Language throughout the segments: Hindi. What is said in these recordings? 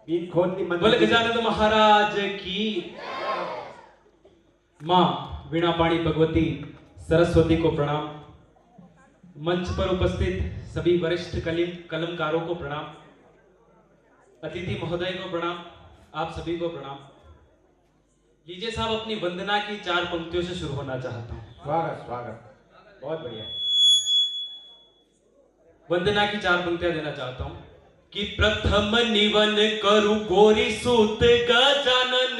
बीन खोदनी बोले गजानंद महाराज की। माँ वीणा पाणी भगवती सरस्वती को प्रणाम। मंच पर उपस्थित सभी वरिष्ठ कलमकारों को प्रणाम। अतिथि महोदय को प्रणाम। आप सभी को प्रणाम। लीजिए साहब, अपनी वंदना की 4 पंक्तियों से शुरू होना चाहता हूँ। स्वागत स्वागत, बहुत बढ़िया। वंदना की 4 पंक्तियां देना चाहता हूँ कि प्रथम निवन करु गोरी सूत गजानन,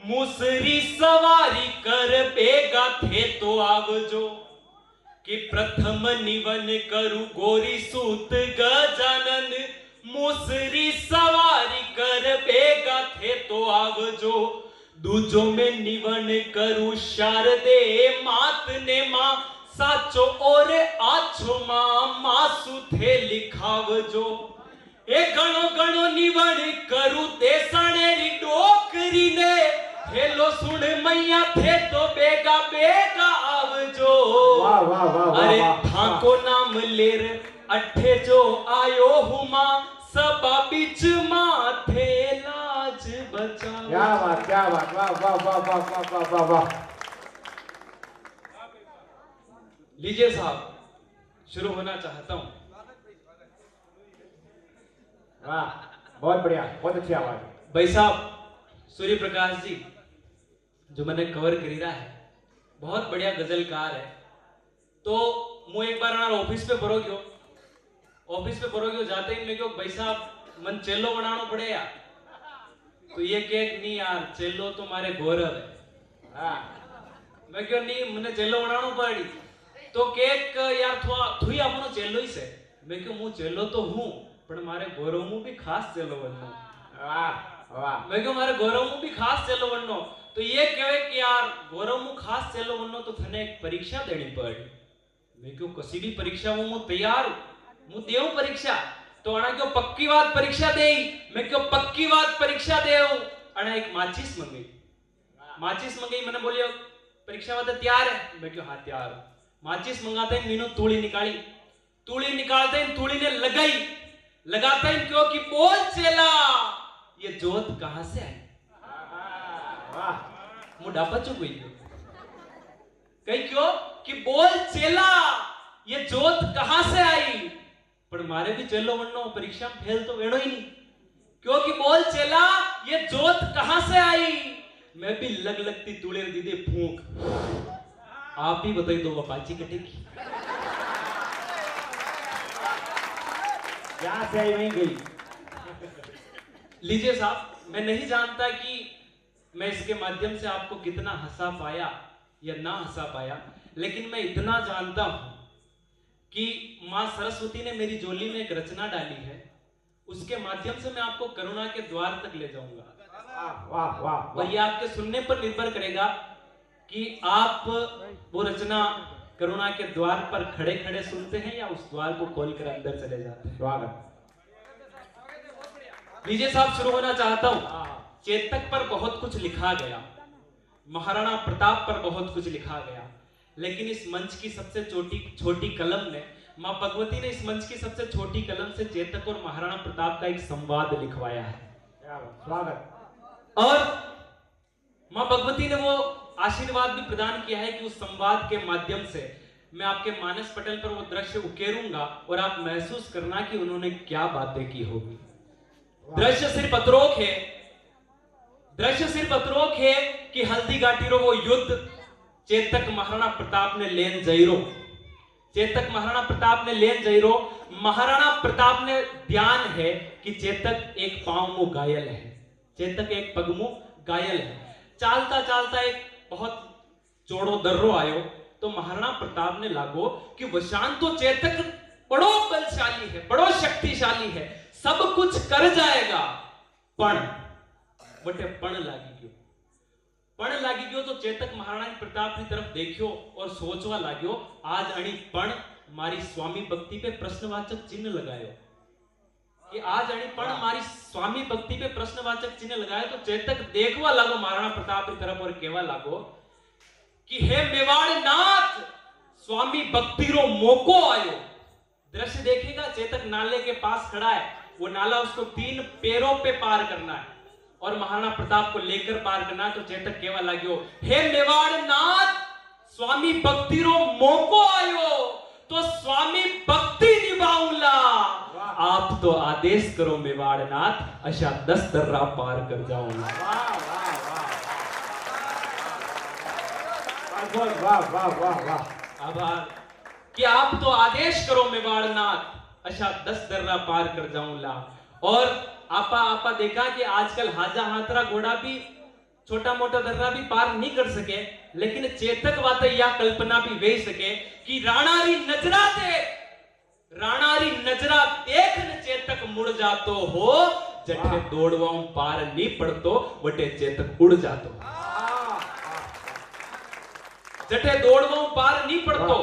मुसरी सवारी कर बेगा थे तो आवजो। कि प्रथम निवन करु गोरी सूत गजानन, मुसरी सवारी कर बेगा थे तो आवजो। दूजो में निवन करु शारदे मात ने मां, साचो और आछो मासु थे लिखावजो। ए गणो गणो निवण करू देसणेरी डोकरी ने, हेलो सुन मैया थे तो बेगा बेगा आवजो। वाह वाह वाह अरे वाह, थाको नाम लेर अठे जो आयो हुमा, सबा बीच माथे लाज बचाओ। क्या बात क्या बात, वाह वाह वाह वाह वाह वाह वाह वाह। लीजिए साहब, शुरू होना चाहता हूं। वाह, बहुत बढ़िया, बहुत अच्छी आवाज। भाई साहब सूर्य प्रकाश जी जो मैंने कवर करीरा है, बहुत बढ़िया गजलकार है। तो मैं एक बार हमारे ऑफिस पे परो गयो जाते ही मैं क्यों भाई साहब मन चेलो बनाना पड़े यार। तो ये कह नहीं यार, चेलो तो मारे गौरव है। हाँ, मैं क्यों नहीं, मैंने चेलो बनाना पड़ी। तो केक यार थुई आपनो चेलो ही से। मैं क्यों मुंह चेलो तो हूं, पर मारे गौरव मुंह भी खास चेलो बननो। वाह वाह। मैं क्यों मारे गौरव मुंह भी खास चेलो बननो। तो ये कहे कि यार गौरव मुंह खास चेलो बननो तो थने एक परीक्षा देनी पड़ी। मैं क्यों कसी भी परीक्षा वो मुंह तैयार हूं, मुंह देऊ परीक्षा। तो अणा क्यों पक्की बात परीक्षा दे। मैं क्यों पक्की बात परीक्षा देऊ। अणा एक माचिस मंगाई मैंने बोलियो परीक्षा वास्ते तैयार है। मैं क्यों हाँ तैयार हूं। माचिस मंगाते ही मीनू तूड़ी निकालते ही तूड़ी ने लगाते ही क्यों कि बोल चला ये जोत कहां से आई। वाह, मुंह डापा चुप हुई कहीं क्यों कि बोल चेला ये जोत कहां से आई। पर मारे भी चेलो वन्नो परीक्षा में फेल तो वेणो ही नहीं, क्योंकि बोल चेला ये जोत कहां से आई। मैं भी लगती तूड़े दीदी फूंक, आप ही बताइए दो पाची कटेगी। यहाँ से आई वहीं गई। लीजिए साहब, मैं नहीं जानता कि मैं इसके माध्यम से आपको कितना हंसा पाया या ना हंसा पाया, लेकिन मैं इतना जानता हूं कि मां सरस्वती ने मेरी झोली में एक रचना डाली है। उसके माध्यम से मैं आपको करुणा के द्वार तक ले जाऊंगा। वाह वाह, और ये आपके सुनने पर निर्भर करेगा कि आप वो रचना करुणा के द्वार पर खड़े खड़े सुनते हैं या उस द्वार को खोलकर अंदर चले जाते हैं। स्वागत। लीजिए साहब, शुरू होना चाहता हूं। चेतक पर बहुत कुछ लिखा गया, महाराणा प्रताप पर बहुत कुछ लिखा गया, लेकिन इस मंच की सबसे छोटी कलम ने, मां भगवती ने इस मंच की सबसे छोटी कलम से चेतक और महाराणा प्रताप का एक संवाद लिखवाया है। स्वागत। और मां भगवती ने वो आशीर्वाद भी प्रदान किया है कि उस संवाद के माध्यम से मैं आपके मानस पटल पर वो दृश्य उकेरूंगा और आप महसूस करना कि उन्होंने क्या बातें की होगी। दृश्य सिर्फ अतरोक है कि हल्दी घाटी रो वो युद्ध चेतक महाराणा प्रताप ने लेन जईरो। महाराणा प्रताप ने ध्यान है कि चेतक एक पांव मुंह घायल है, चेतक एक पग मुंह घायल है। चालता एक बहुत चौड़ो दर्रो आयो तो महाराणा प्रताप ने लागो कि वशान तो चेतक बड़ो बलशाली है, बड़ो शक्तिशाली है, सब कुछ कर जाएगा। पण लागी गयो तो चेतक महाराणा प्रताप की तरफ देखियो और सोचवा लाग्यो आज अणी पण मारी स्वामी भक्ति पे प्रश्नवाचक चिन्ह लगायो कि आज अणी पण मारी स्वामी भक्ति पे प्रश्नवाचक चिन्ह लगायो। तो चेतक देखवा लागो महाराणा प्रताप की तरफ और कहवा लागो कि हे मेवाड़ नाथ, स्वामी भक्ति रो मौको आयो। दृश्य देखिएगा, चेतक नाले के पास खड़ा है, वो नाला उसको 3 पैरों पे पार करना है और महाराणा प्रताप को लेकर पार करना है। तो चेतक केवा लाग्यो, हे मेवाड़ नाथ, स्वामी भक्ति रो मौको आयो तो स्वामी भक्ति निभाऊंला। आप तो आदेश करो मेवाड़ नाथ, अशा 10 दर्रा पार कर जाऊंगा। वाह वाह वाह वाह वाह वाह वाह। आभार कि आप तो आदेश करो मेवाड़ नाथ, अच्छा 10 दर्रा पार कर जाऊंगा। और आपा देखा कि आजकल हाजा हाथरा घोड़ा भी छोटा मोटा दर्रा भी पार नहीं कर सके, लेकिन चेतक वाते या कल्पना भी वे सके कि राणारी नजरा देख न चेतक मुड़ जातो हो, जठे दौड़वाऊं पार नहीं पड़तो वटे चेतक उड़ जातो। जठे दौड़वाऊं पार नहीं पड़तो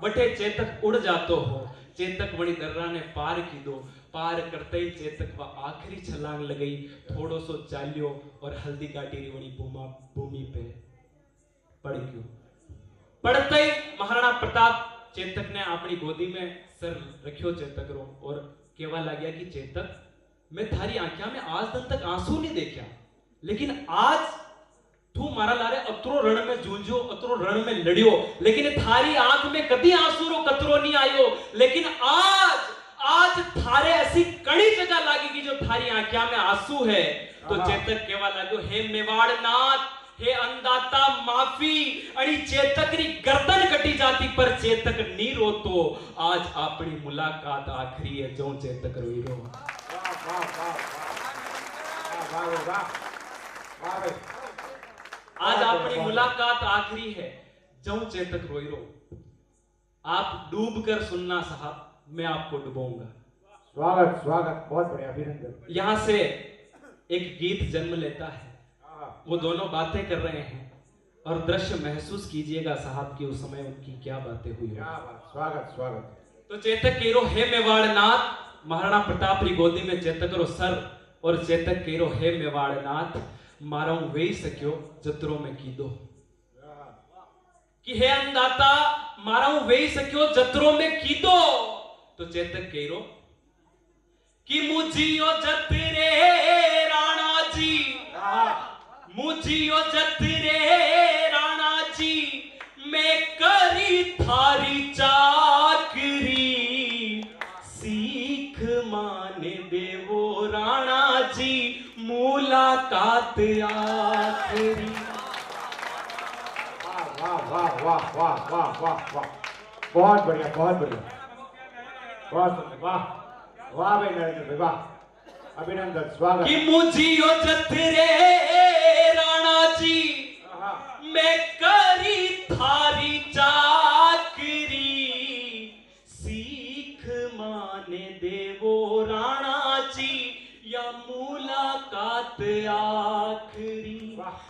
वटे चेतक उड़ जातो हो। चेतक वणी दर्रा ने पार की दो, पार करते ही चेतक वा आखिरी छलांग लगाई, थोड़ो सो चालियो और हल्दी काटी री वणी भूमि पे पड़ गयो। पड़ते ही महाराणा प्रताप चेतक ने अपनी गोदी में सर रखियो चेतक रो और केवा लाग्या कि चेतक, मैं थारी आंखिया में आज दिन तक आंसू नहीं देखा, लेकिन आज तू मारा लारे अतरो रण में जूझो, अतरो रण में लड़ियो, लेकिन थारी आंख में कभी आंसू रो कतरो नहीं आयो। लेकिन आज थारे ऐसी कड़ी जगह लागेगी जो थारी आंखिया में आंसू है। तो चेतक केवा लागो, हे मेवाड़ नाथ, हे अन्नदाता माफी, अड़ी चेतक री गर्दन कटी जाती पर चेतक नहीं रोतो। आज अपनी मुलाकात आखिरी है, जो चेतक रोई रो। वाह वाह वाह वाह वाह वाह। आज अपनी मुलाकात आखिरी है, जो चेतक रोई रो। आप डूब कर सुनना साहब, मैं आपको डुबाऊंगा। स्वागत स्वागत, बहुत बढ़िया, अभिनंदन। यहां से एक गीत जन्म लेता है, वो दोनों बातें कर रहे हैं और दृश्य महसूस कीजिएगा साहब कि उस समय उनकी क्या बातें हुई। क्या बात, स्वागत स्वागत। तो चेतक केरो, हे मेवाड़ नाथ, महाराणा प्रताप री गोदी में चेतक रो सर और चेतक केरो, हे मेवाड़ नाथ, मारा वे सक्यो जतरो में कीदो, कि हे अन्नदाता मारा वे सक्यो जतरो में कीदो। तो चेतक केरो कि मुझियो जतरे राणा जी, मुझियो जतरे राणा जी, मैं करी थारी चाकरी, सीख माने देवो राणा जी, मुलाकात आखिरी। वाह वाह वाह वाह वाह वाह वाह, बहुत बढ़िया बहुत बढ़िया, बहुत सुंदर, वाह वाह भाई नरेंद्र भाई, वाह, अभिनंदन, स्वागत। कि मुझियो जतरे राणा जी, मैं करी थारी चाकरी, सीख माने देवो राणा जी, या मुलाकात आखिरी,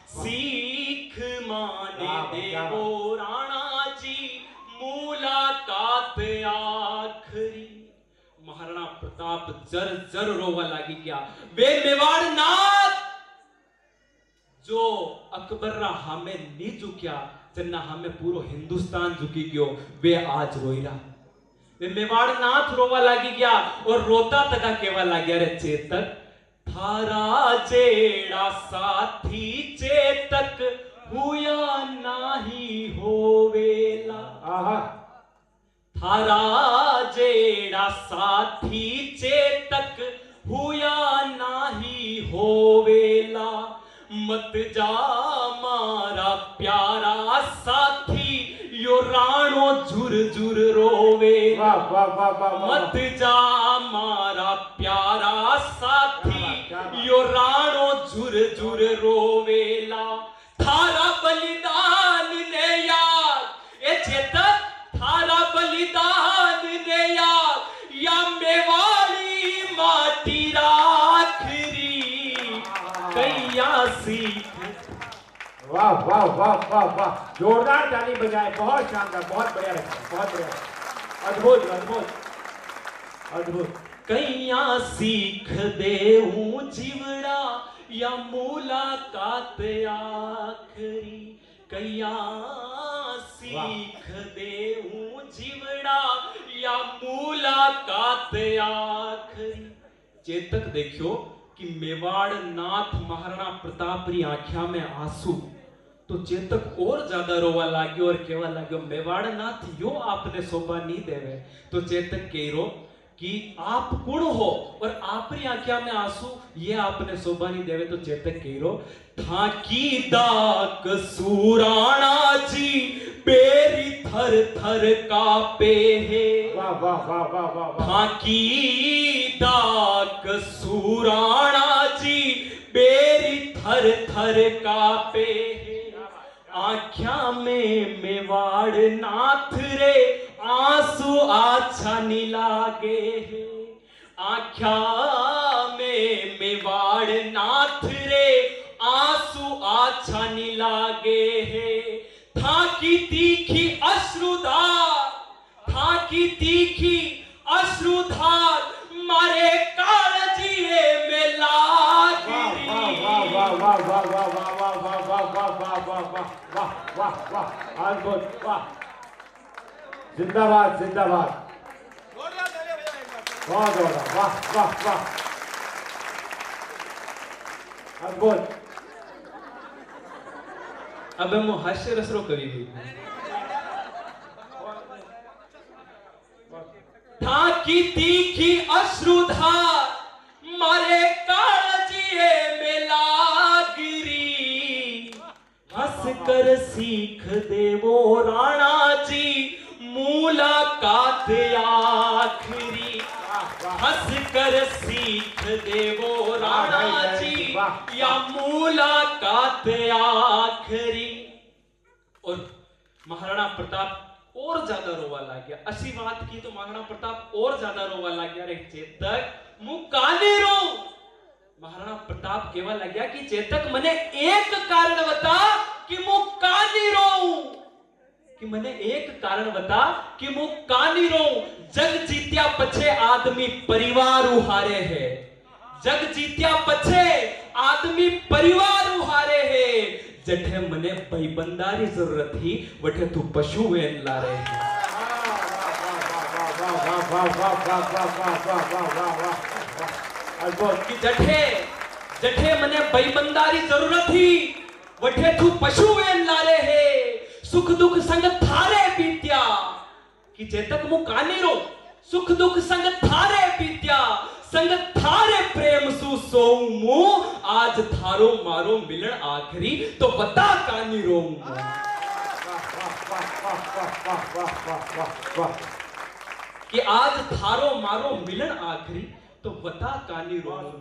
सीख माने देवो राणा जी, मुलाकात आखिरी। महाराणा प्रताप जर जर रोवा लागी गया, वे मेवाड़ नाथ जो अकबर रा हमें नहीं झुकिया, जन्ना हमें पूरो हिंदुस्तान झुकी गयो, वे आज रोई रहा। वे मेवाड़ नाथ रोवा लागी गया और रोता तका केवा लाग्या, रे चेतक, थारा जेड़ा साथी चेतक, हुया नाही होवेला। थारा जेड़ा साथी चेतक, हुया नाही होवेला। मत जा मारा प्यारा साथी, यो राणो झुर झुर रोवे। मत जा मारा प्यारा साथी, यो राणो झुर झुर रोवेला। थारा बलिदान ने याद, ए चेतक, थारा बलिदान ने याद, या मेवाड़ी माटी राखरी, कैया सीख। वाह वाह वाह वाह वाह, जोरदार ताली बजाए, बहुत शानदार, बहुत बढ़िया लगा, बहुत बढ़िया, अद्भुत अद्भुत अद्भुत। कैया सीख देहूं जीवड़ा, या मुलाकात आखरी, कैया सीख देहूं जीवड़ा, या मुलाकात आखरी। चेतक देखियो कि मेवाड़ नाथ महाराणा प्रताप री आंखिया में आंसू, तो चेतक और ज्यादा रोवा लाग्यो और केवा लाग्यो मेवाड़ नाथ यो आपने शोभा नहीं देवे। तो चेतक कह रो कि आप कुण हो और आपरी आंखिया में आंसू, ये आपने शोभा नहीं देवे। तो चेतक कह रो था की दाक सूराणा जी बेरी थर थर कापे है। वाह वाह वाह वाह वाह वाह। था की दाक सूराणा जी बेरी थर थर कापे है। आँख्या में मेवाड़ नाथ रे आंसू आछा नी लागे है। आँख्या में मेवाड़ नाथ रे आंसू आछा नी लागे है। था की तीखी अश्रुधार, था की तीखी अश्रुधार मारे कालजिए में लागी। वाह वाह वाह वाह वाह वाह वाह वाह वाह वाह वाह वाह वाह वाह वाह वाह अद्भुत वाह। जिंदाबाद जिंदाबाद। बहुत होगा वाह वाह वाह अद्भुत। अब हम हास्य रसरो करी हुई था की तीखी अश्रुधार मारे कालजिए में लागिरी। हंस कर सीख देवो राणा जी मुलाकात आखिरी। हंस कर सीख देवो राणा जी या मुलाकात आखिरी। और महाराणा प्रताप और ज्यादा रोवा लग गया। असी बात की तो महाराणा प्रताप और ज्यादा रोवा लग गया। रे चेतक मु काने रो। महाराणा प्रताप केवा लग गया कि चेतक मने एक कारण बता कि मु कानी रो, कि मने एक कारण बता कि मु कानी रो। जग जीत्या पछे आदमी परिवार उहारे है, जग जीत्या पछे आदमी परिवार उहारे है। जठे मने भाईबंदारी जरूरत थी वठे तू पशु वेन ला रहे हैं। कि जठे जठे मने भाईबंदारी जरूरत थी वठे तू पशु वेन ला रहे है। सुख दुख संग थारे बीत्या कि चेतक मु कानी रो। सुख दुख संग थारे बीत्या संग थारे प्रेम सु सोऊं मु। आज थारो मारो मिलन आखरी तो बता कानी रोऊं। कि आज थारो मारो मिलन आखरी तो बता कानी रोऊं।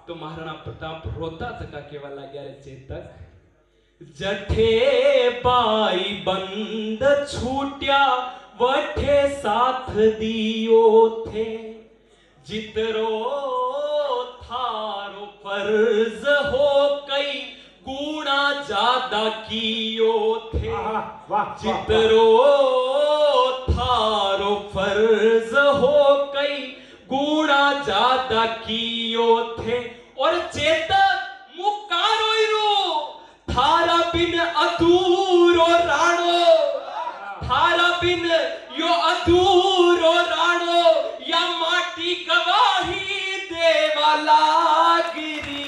तो महाराणा प्रताप रोता तका केवा लाग्या रे चेतक। जठे बाई बंद छूट्या वठे साथ दियो थे। जितरो थारो फर्ज हो कई गुणा ज्यादा कियो थे। जितरो थारो फर्ज हो कई गुणा ज्यादा कियो थे। और चेतक मुकारो रो थारा बिन अधूरो राणो। थारा बिन यो अधूरो राणो या माटी गवाही देवाला गिरी।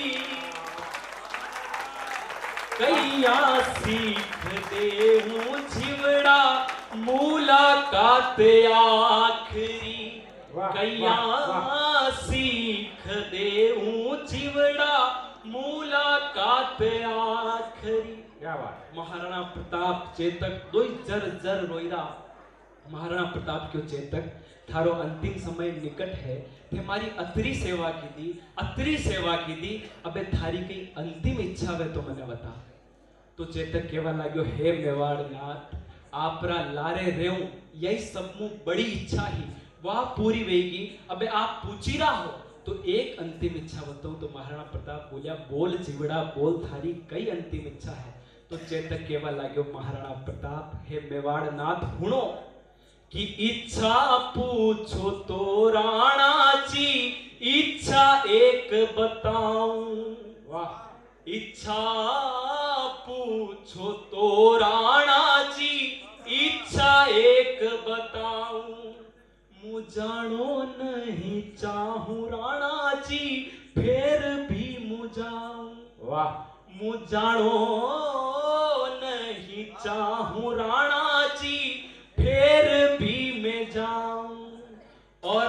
कैया सीख देहूं झिवड़ा मुलाकात आखरी। कैया सीख देहूं झिवड़ा मुलाकात आखरी। क्या बात। महाराणा प्रताप चेतक दो जर जर रोईरा। महाराणा प्रताप क्यों चेतक थारो अंतिम समय निकट है। थे हमारी अतरी सेवा की दी, अतरी सेवा की दी। अबे थारी कई अंतिम इच्छा वे तो मने बता। तो चेतक केवा लाग्यो हे मेवाड़ नाथ आपरा लारे रेऊ यही सब मु बड़ी इच्छा ही वह पूरी वेगी। अबे आप पूछी रहा हो तो एक अंतिम इच्छा बताऊं। तो महाराणा प्रताप बोलिया बोल चिवड़ा बोल थारी कई अंतिम इच्छा है। तो चेतक केवा लाग्यो महाराणा प्रताप हे मेवाड़ नाथ हुणो कि इच्छा पूछो तो राणा जी इच्छा एक बताऊं। वाह। इच्छा पूछो तो राणा जी इच्छा एक बताऊं। मु जानो नहीं चाहूं राणा जी जी फिर भी मुझाऊं वाह मुझाणो नहीं चाहूं राणा जी फिर भी मैं जाऊं। और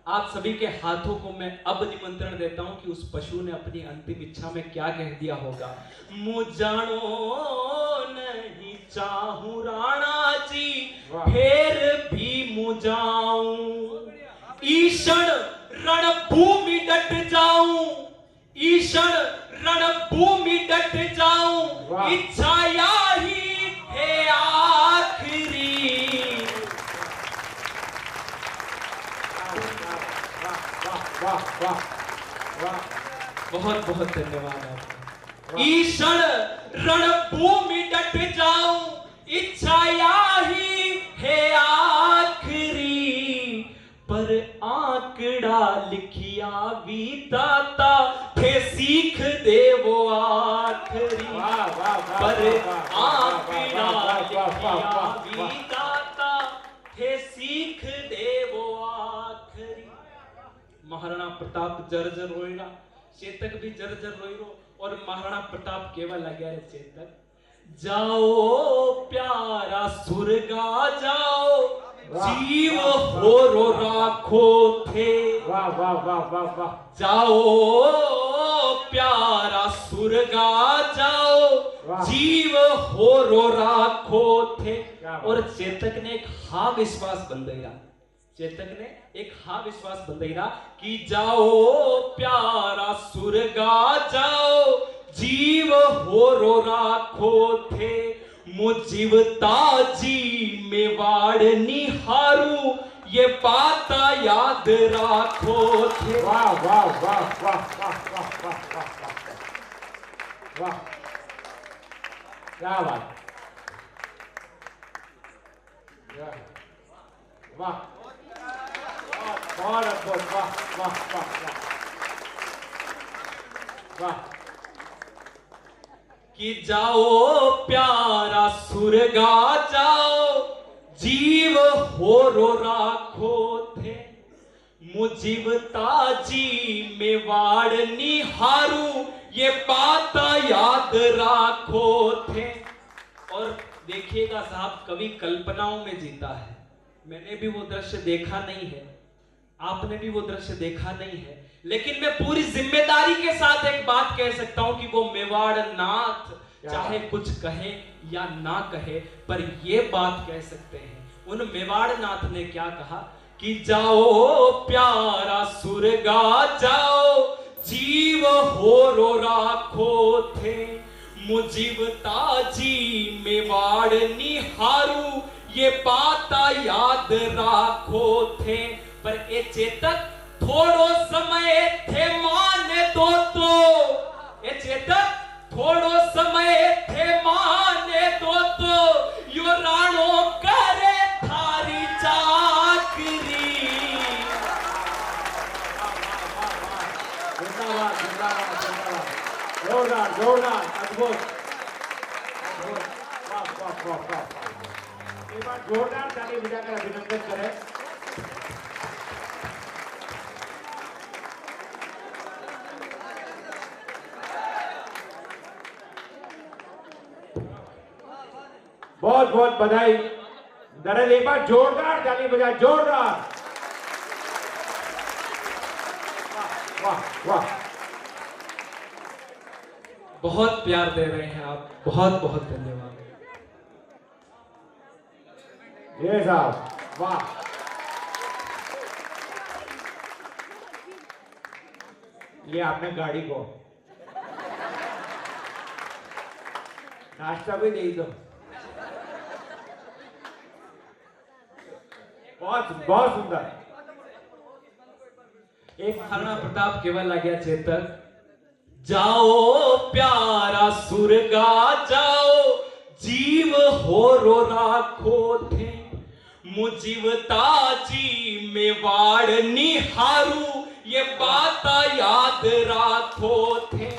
आप सभी के हाथों को मैं अब निमंत्रण देता हूं कि उस पशु ने अपनी अंतिम इच्छा में क्या कह दिया होगा। मुझाणो नहीं चाहूं राणा जी फिर भी मुझाऊं ईशण रणभूमि डट जाऊं ईशण रणभूमि डट जाऊं इच्छा यही है आखिरी। वाह वाह वाह बहुत बहुत धन्यवाद आपका। ईशण रणभूमि डट जाऊं इच्छा यही है आखिरी पर आंकड़ा लिखिया विधाता थे सीख दे वो आखिरी पर आंकड़ा लिखिया विधाता थे सीख दे वो आखिरी। महाराणा प्रताप जर्जर रोएगा चेतक भी जर्जर रोएगा और महाराणा प्रताप केवल लगे रे चेतक जाओ प्यारा सुरगा जाओ जीव होरो राखो थे वाह वाह वाह वाह वाह जाओ प्यारा सुरगा जाओ जीव होरो राखो थे। और चेतक ने एक हा विश्वास बंदेगा चेतक ने एक हा विश्वास बंदेगा कि जाओ प्यारा सुरगा जाओ जीव होरो राखो थे मुझीवता जी मेवाड़ निहारू ये बाता याद राखो थे। वाह वाह वाह वाह वाह वाह वाह वाह वाह क्या बात वाह बहुत अद्भुत वाह वाह वाह वाह वाह कि जाओ प्यारा सुरगा जाओ जीव होरो राखो थे मुझीवता जी मेवाड़ निहारू ये बात याद राखो थे। और देखिएगा साहब कवि कल्पनाओं में जीता है। मैंने भी वो दृश्य देखा नहीं है आपने भी वो दृश्य देखा नहीं है लेकिन मैं पूरी जिम्मेदारी के साथ एक बात कह सकता हूं कि वो मेवाड़ नाथ चाहे कुछ कहे या ना कहे पर ये बात कह सकते हैं। उन मेवाड़ नाथ ने क्या कहा कि जाओ प्यारा सुरगा जाओ जीव होरो राखो थे मुझीवता जी मेवाड़ निहारू ये बाता याद राखो थे। पर ए चेतक थोड़ो समय थे माने दो तो ए चेतक थोड़ो समय थे माने दो तो यो राणो करे थारी चाकरी। जिंदाबाद जिंदाबाद जिंदाबाद जोरदार जोरदार अद्भुत वाह वाह वाह वाह एक बार जोरदार ताली बजाकर अभिनंदन करें। बहुत बहुत बधाई दरअसल एक बार जोरदार ताली बजा जोरदार वाह वाह बहुत प्यार दे रहे हैं आप बहुत बहुत धन्यवाद। ये साहब वाह ये आपने गाड़ी को नाश्ता भी दे दो बहुत बहुत सुंदर। एक महाराणा प्रताप केवल आ गया चेतक जाओ प्यारा सुरगा जाओ जीव होरो राखो थे मुझीवता जी मेवाड़ निहारू ये बाता याद राखो थे।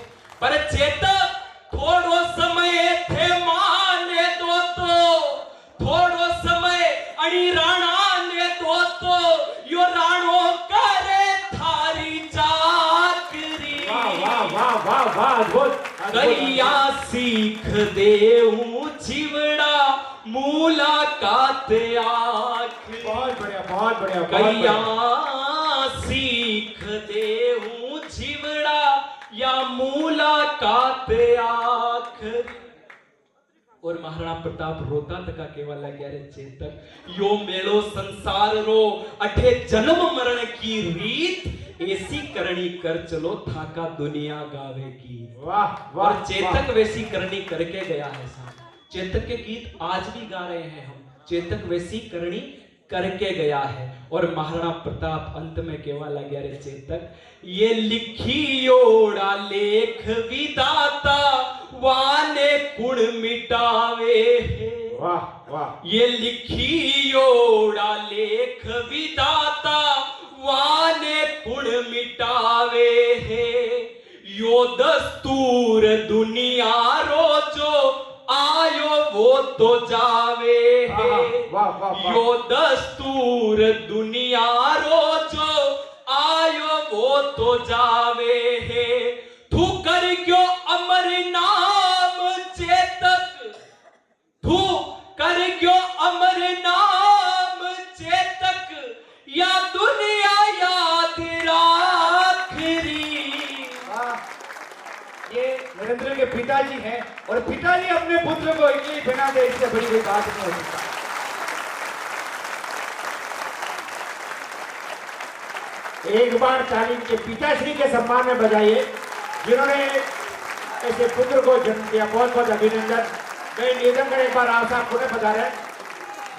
पर चेतक थोड़ो समय थे माने दो तो थोड़ो समय अड़ी राणा ने दो तो यो राणो करे थारी चा वाह वाह अद्भुत कैया सीख देऊं चिवड़ा मुलाकात आँख। बहुत बढ़िया बहुत बढ़िया कैया सीख देऊं चिवड़ा या मुलाकात आखिर। और महाराणा प्रताप रोता तका केवल लग्या रे चेतक यो मेलो संसार रो अठे जन्म मरण की रीत ऐसी करनी कर चलो थाका दुनिया गावे की। वाह और चेतक वैसी करनी करके गया है साहब। चेतक के गीत आज भी गा रहे हैं हम। चेतक वैसी करनी करके गया है। और महाराणा प्रताप अंत में केवा लग्या रे चेतक ये लिखी ओड़ा लेख विदाता वाने गुण मिटावे है। वाह वाह ये लिखी ओड़ा लेख विदाता वाने गुण मिटावे है। यो दस्तूर दुनिया रोजो आयो वो तो जावे है। यो दस्तूर दुनिया रोजो आयो वो तो जावे है। तू कर क्यों अमर नाम चेतक तू कर क्यों अमर नाम चेतक या दुनिया याद राखरी। ये नरेंद्र के पिताजी हैं और पिताजी अपने पुत्र को इतनी बना दे इससे बड़ी कोई बात नहीं हो सकता। एक बार तालीम के पिताश्री के सम्मान में बजाइए जिन्होंने ऐसे पुत्र को जन्म दिया। बहुत बहुत अभिनंदन। मैं निवेदन करें एक बार आप साहब पुनः पधारें।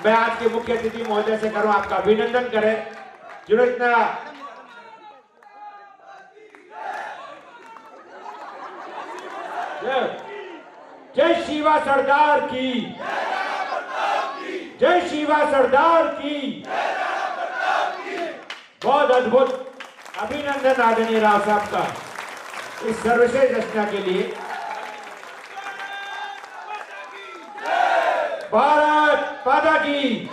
मैं आज के मुख्य अतिथि महोदय से करूं आपका अभिनंदन करें जिन्होंने इतना जय शिवा सरदार की जय शिवा सरदार की। बहुत अद्भुत अभिनंदन आदरणीय राव साहब का इस सर्वश्रेष्ठ रचना के लिए। भारत माता की।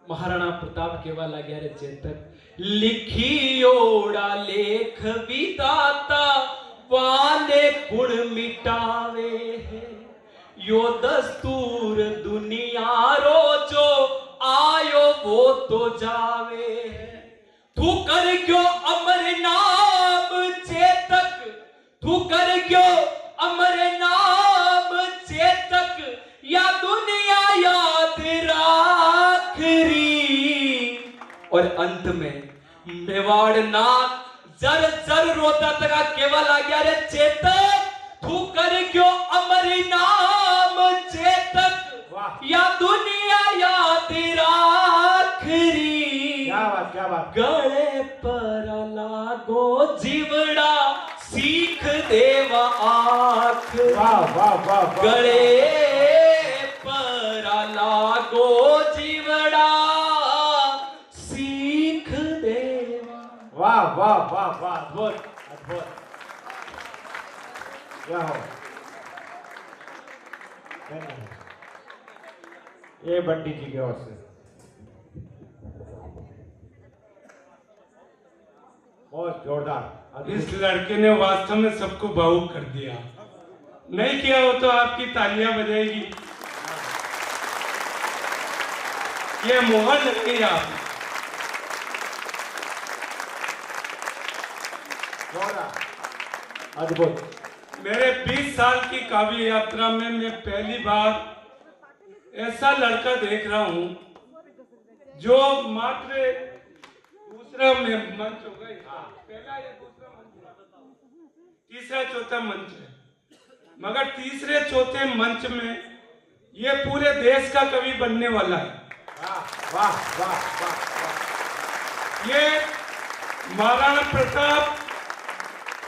महाराणा प्रताप केवा लग्या रे चेतक लिखी ओड़ा लेख विदाता वाने गुण मिटावे है। यो दस्तूर दुनिया रोजो आयो वो तो जावे है। तू कर क्यों अमर नाम चेतक तू कर क्यों अमर नाम चेतक या दुनिया याद राखरी। और अंत में मेवाड़ नाथ जर जर रोता तका केवल आ गया रे चेतक तू कर क्यों अमर नाम चेतक या दुनिया याद राखरी। क्या बात गले पर लागो जीवड़ा सीख देवा आँख। वाह वाह वाह गले पर लागो जीवड़ा सीख देवा। वाह वाह वाह वाह अद्भुत अद्भुत। क्या हो ये बंटी जी की ओर से बहुत जोरदार। इस लड़के ने वास्तव में सबको भावुक कर दिया। नहीं किया हो तो आपकी तालियां बजाएगी। ये मोहर लगी आप। अद्भुत। मेरे 20 साल की काव्य यात्रा में मैं पहली बार ऐसा लड़का देख रहा हूं जो मात्र दूसरा में मंच हो गई। पहला या दूसरा मंच, तीसरा चौथा मंच है, मगर तीसरे चौथे मंच में ये पूरे देश का कवि बनने वाला है। वाह वाह वाह वाह वाह। ये महाराणा प्रताप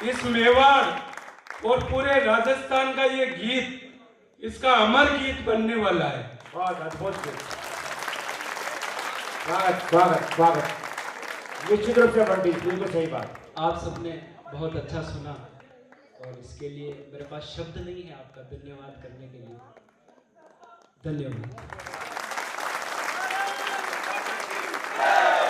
इस मेवाड़ और पूरे राजस्थान का ये गीत इसका अमर गीत बनने वाला है। बहुत अद्भुत। स्वागत स्वागत स्वागत। निश्चित रूप से बंटी बिल्कुल सही बात। आप सबने बहुत अच्छा सुना और इसके लिए मेरे पास शब्द नहीं है आपका धन्यवाद करने के लिए। धन्यवाद।